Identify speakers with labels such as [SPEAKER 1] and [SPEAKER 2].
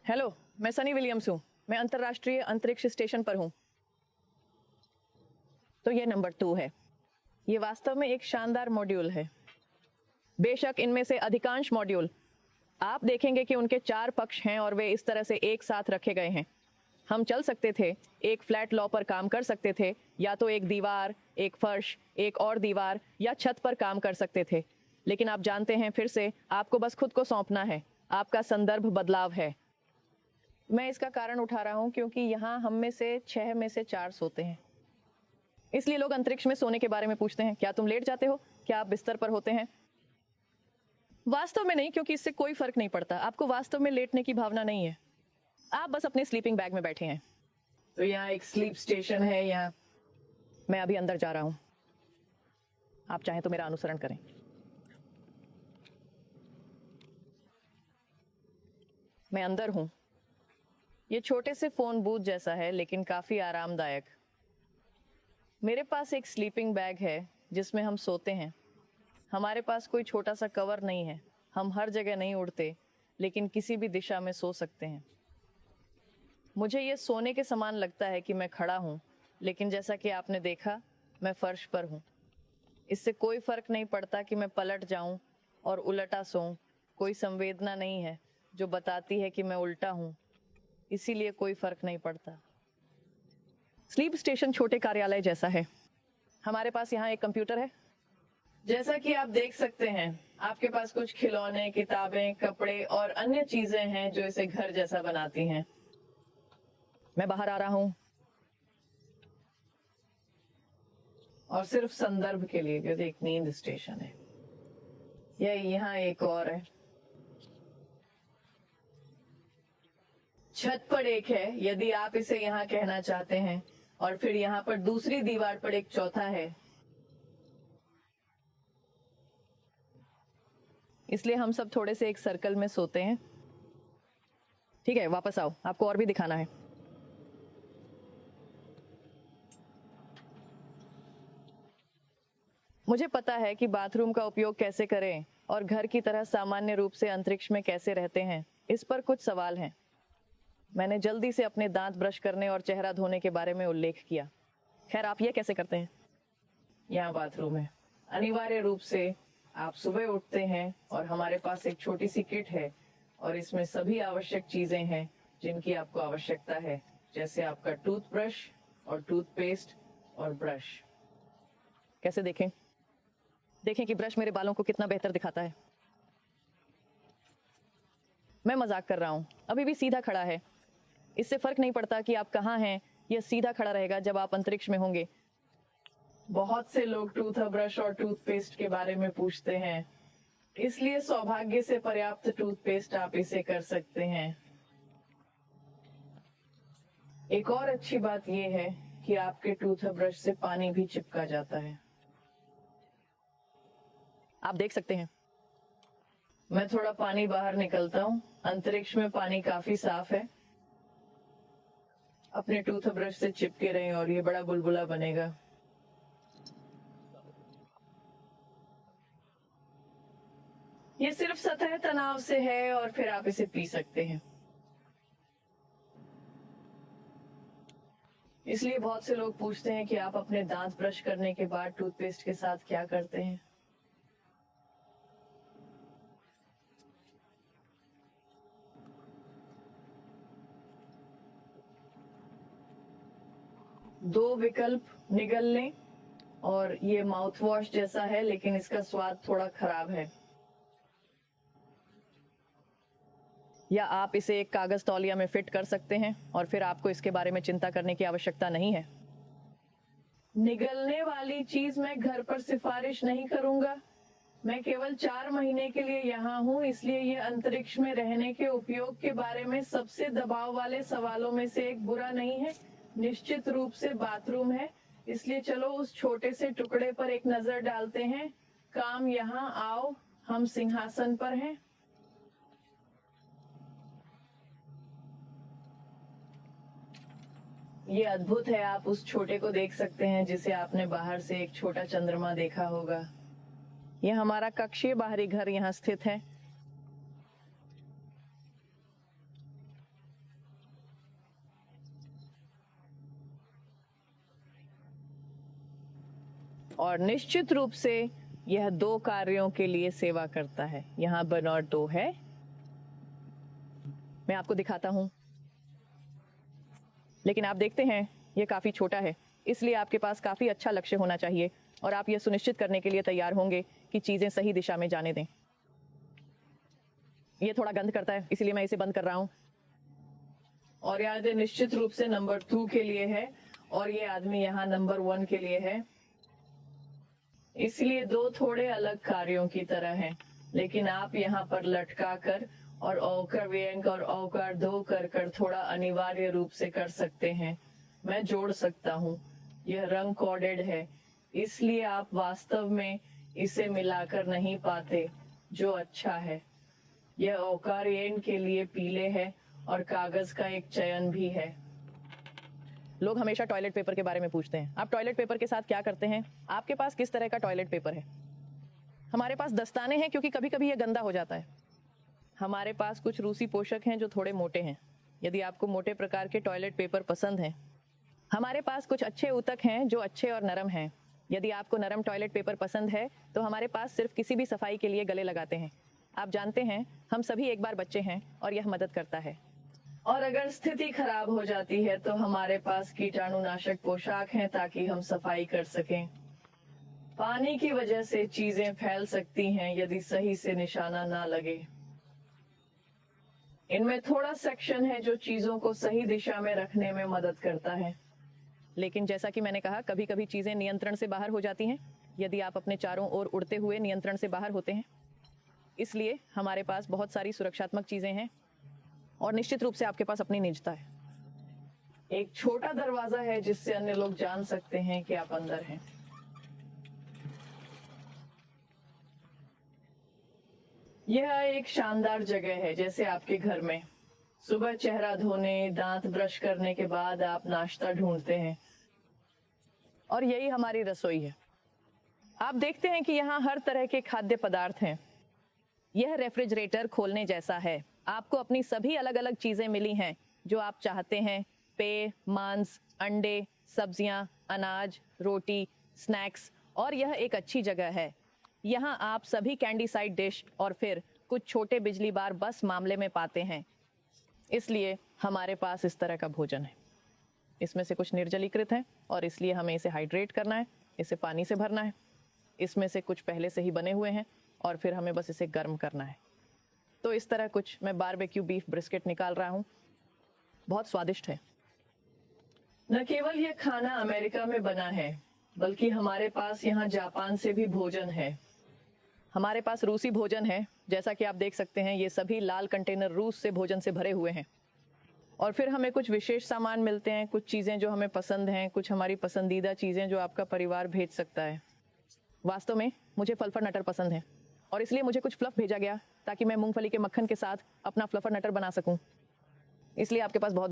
[SPEAKER 1] Hello, मैं Sunny Williams हूँ। मैं अंतर्राष्ट्रीय अंतरिक्ष स्टेशन पर हूँ। तो ये नंबर 2 है। ये वास्तव में एक शानदार मॉड्यूल है। बेशक इनमें से अधिकांश मॉड्यूल आप देखेंगे कि उनके 4 पक्ष हैं और वे इस तरह से एक साथ रखे गए हैं। हम चल सकते थे, एक फ्लैट लॉ पर काम कर सकते थे, या तो एक दीवार, एक फर्श, एक और दीवार या छत पर काम कर सकते थे। लेकिन आप जानते हैं, फिर से आपको बस खुद को सौंपना है। आपका संदर्भ बदलाव है। मैं इसका कारण उठा रहा हूं क्योंकि यहाँ हम में से 6 में से 4 सोते हैं। इसलिए लोग अंतरिक्ष में सोने के बारे में पूछते हैं, क्या तुम लेट जाते हो? क्या आप बिस्तर पर होते हैं? वास्तव में नहीं, क्योंकि इससे कोई फर्क नहीं पड़ता। आपको वास्तव में लेटने की भावना नहीं है। आप बस अपने स्लीपिंग बैग में बैठे हैं। तो यहाँ एक स्लीप स्टेशन है। यहाँ मैं अभी अंदर जा रहा हूं। आप चाहें तो मेरा अनुसरण करें। मैं अंदर हूं। ये छोटे से फोन बूथ जैसा है, लेकिन काफी आरामदायक। मेरे पास एक स्लीपिंग बैग है जिसमें हम सोते हैं। हमारे पास कोई छोटा सा कवर नहीं है। हम हर जगह नहीं उड़ते, लेकिन किसी भी दिशा में सो सकते हैं। मुझे ये सोने के समान लगता है कि मैं खड़ा हूं, लेकिन जैसा कि आपने देखा, मैं फर्श पर हूं। इससे कोई फर्क नहीं पड़ता कि मैं पलट जाऊं और उलटा सोऊं। कोई संवेदना नहीं है जो बताती है कि मैं उल्टा हूं, इसीलिए कोई फर्क नहीं पड़ता। स्लीप स्टेशन छोटे कार्यालय जैसा है। हमारे पास यहाँ एक कंप्यूटर है। जैसा कि आप देख सकते हैं, आपके पास कुछ खिलौने, किताबें, कपड़े और अन्य चीजें हैं जो इसे घर जैसा बनाती हैं। मैं बाहर आ रहा हूं और सिर्फ संदर्भ के लिए, क्योंकि एक नींद स्टेशन है। यहाँ एक और है। छत पर एक है, यदि आप इसे यहाँ कहना चाहते हैं, और फिर यहाँ पर दूसरी दीवार पर एक चौथा है। इसलिए हम सब थोड़े से एक सर्कल में सोते हैं। ठीक है, वापस आओ, आपको और भी दिखाना है। मुझे पता है कि बाथरूम का उपयोग कैसे करें और घर की तरह सामान्य रूप से अंतरिक्ष में कैसे रहते हैं, इस पर कुछ सवाल हैं। मैंने जल्दी से अपने दांत ब्रश करने और चेहरा धोने के बारे में उल्लेख किया। खैर, आप ये कैसे करते हैं? यहाँ बाथरूम है। अनिवार्य रूप से आप सुबह उठते हैं और हमारे पास एक छोटी सी किट है, और इसमें सभी आवश्यक चीजें हैं जिनकी आपको आवश्यकता है, जैसे आपका टूथब्रश और टूथपेस्ट और ब्रश। कैसे देखें? देखें कि ब्रश मेरे बालों को कितना बेहतर दिखाता है। मैं मजाक कर रहा हूं। अभी भी सीधा खड़ा है। इससे फर्क नहीं पड़ता कि आप कहां हैं, यह सीधा खड़ा रहेगा जब आप अंतरिक्ष में होंगे। बहुत से लोग टूथब्रश और टूथपेस्ट के बारे में पूछते हैं, इसलिए सौभाग्य से पर्याप्त टूथपेस्ट आप इसे कर सकते हैं। एक और अच्छी बात यह है कि आपके टूथब्रश से पानी भी चिपका जाता है। आप देख सकते हैं, मैं थोड़ा पानी बाहर निकलता हूं। अंतरिक्ष में पानी काफी साफ है। अपने टूथब्रश से चिपके रहें और ये बड़ा बुलबुला बनेगा। ये सिर्फ सतह तनाव से है और फिर आप इसे पी सकते हैं। इसलिए बहुत से लोग पूछते हैं कि आप अपने दांत ब्रश करने के बाद टूथपेस्ट के साथ क्या करते हैं। दो विकल्प निगल लें, और ये माउथ वॉश जैसा है, लेकिन इसका स्वाद थोड़ा खराब है। या आप इसे एक कागज तौलिया में फिट कर सकते हैं और फिर आपको इसके बारे में चिंता करने की आवश्यकता नहीं है। निगलने वाली चीज मैं घर पर सिफारिश नहीं करूंगा। मैं केवल 4 महीने के लिए यहाँ हूँ, इसलिए ये अंतरिक्ष में रहने के उपयोग के बारे में सबसे दबाव वाले सवालों में से एक बुरा नहीं है। निश्चित रूप से बाथरूम है, इसलिए चलो उस छोटे से टुकड़े पर एक नजर डालते हैं। काम यहाँ आओ, हम सिंहासन पर हैं। ये अद्भुत है। आप उस छोटे को देख सकते हैं जिसे आपने बाहर से एक छोटा चंद्रमा देखा होगा। यह हमारा कक्षीय बाहरी घर यहाँ स्थित है। और निश्चित रूप से यह 2 कार्यों के लिए सेवा करता है। यहाँ बर्नर्ड 2 है, मैं आपको दिखाता हूं, लेकिन आप देखते हैं यह काफी छोटा है, इसलिए आपके पास काफी अच्छा लक्ष्य होना चाहिए और आप यह सुनिश्चित करने के लिए तैयार होंगे कि चीजें सही दिशा में जाने दें। यह थोड़ा गंध करता है, इसलिए मैं इसे बंद कर रहा हूं। और याद है, निश्चित रूप से नंबर 2 के लिए है और ये आदमी यहाँ नंबर 1 के लिए है, इसलिए 2 थोड़े अलग कार्यों की तरह हैं, लेकिन आप यहाँ पर लटका कर और औकर व्यंग और औकार 2 कर थोड़ा अनिवार्य रूप से कर सकते हैं। मैं जोड़ सकता हूँ, यह रंग कोडेड है, इसलिए आप वास्तव में इसे मिलाकर नहीं पाते, जो अच्छा है। यह औकार एन के लिए पीले है और कागज का एक चयन भी है। लोग हमेशा टॉयलेट पेपर के बारे में पूछते हैं, आप टॉयलेट पेपर के साथ क्या करते हैं? आपके पास किस तरह का टॉयलेट पेपर है? हमारे पास दस्ताने हैं क्योंकि कभी कभी यह गंदा हो जाता है। हमारे पास कुछ रूसी पोषक हैं जो थोड़े मोटे हैं, यदि आपको मोटे प्रकार के टॉयलेट पेपर पसंद हैं। हमारे पास कुछ अच्छे ऊतक हैं जो अच्छे और नरम हैं। यदि आपको नरम टॉयलेट पेपर पसंद है तो हमारे पास सिर्फ किसी भी सफाई के लिए गले लगाते हैं। आप जानते हैं, हम सभी एक बार बच्चे हैं और यह मदद करता है। और अगर स्थिति खराब हो जाती है तो हमारे पास कीटाणुनाशक पोशाक हैं ताकि हम सफाई कर सकें। पानी की वजह से चीजें फैल सकती हैं यदि सही से निशाना ना लगे। इनमें थोड़ा सेक्शन है जो चीजों को सही दिशा में रखने में मदद करता है, लेकिन जैसा कि मैंने कहा, कभी कभी चीजें नियंत्रण से बाहर हो जाती हैं यदि आप अपने चारों ओर उड़ते हुए नियंत्रण से बाहर होते हैं। इसलिए हमारे पास बहुत सारी सुरक्षात्मक चीजें हैं और निश्चित रूप से आपके पास अपनी निजता है। एक छोटा दरवाजा है जिससे अन्य लोग जान सकते हैं कि आप अंदर हैं। यह एक शानदार जगह है, जैसे आपके घर में सुबह चेहरा धोने, दांत ब्रश करने के बाद आप नाश्ता ढूंढते हैं, और यही हमारी रसोई है। आप देखते हैं कि यहाँ हर तरह के खाद्य पदार्थ हैं। यह रेफ्रिजरेटर खोलने जैसा है। आपको अपनी सभी अलग अलग चीजें मिली हैं जो आप चाहते हैं, पेय, मांस, अंडे, सब्जियां, अनाज, रोटी, स्नैक्स, और यह एक अच्छी जगह है। यहाँ आप सभी कैंडी साइड डिश और फिर कुछ छोटे बिजली बार बस मामले में पाते हैं। इसलिए हमारे पास इस तरह का भोजन है। इसमें से कुछ निर्जलीकृत है और इसलिए हमें इसे हाइड्रेट करना है, इसे पानी से भरना है। इसमें से कुछ पहले से ही बने हुए हैं और फिर हमें बस इसे गर्म करना है। तो इस तरह कुछ मैं बारबेक्यू बीफ ब्रिस्केट निकाल रहा हूँ, बहुत स्वादिष्ट है। न केवल यह खाना अमेरिका में बना है, बल्कि हमारे पास यहाँ जापान से भी भोजन है। हमारे पास रूसी भोजन है, जैसा कि आप देख सकते हैं, ये सभी लाल कंटेनर रूस से भोजन से भरे हुए हैं। और फिर हमें कुछ विशेष सामान मिलते हैं, कुछ चीजें जो हमें पसंद हैं, कुछ हमारी पसंदीदा चीजें जो आपका परिवार भेज सकता है। वास्तव में मुझे फ्लफर नटर पसंद है और इसलिए मुझे कुछ फ्लफ भेजा गया ताकि मैं मूंगफली के मक्खन के साथ अपना फ्लफर नटर बना सकूं। इसलिए आपके पास बहुत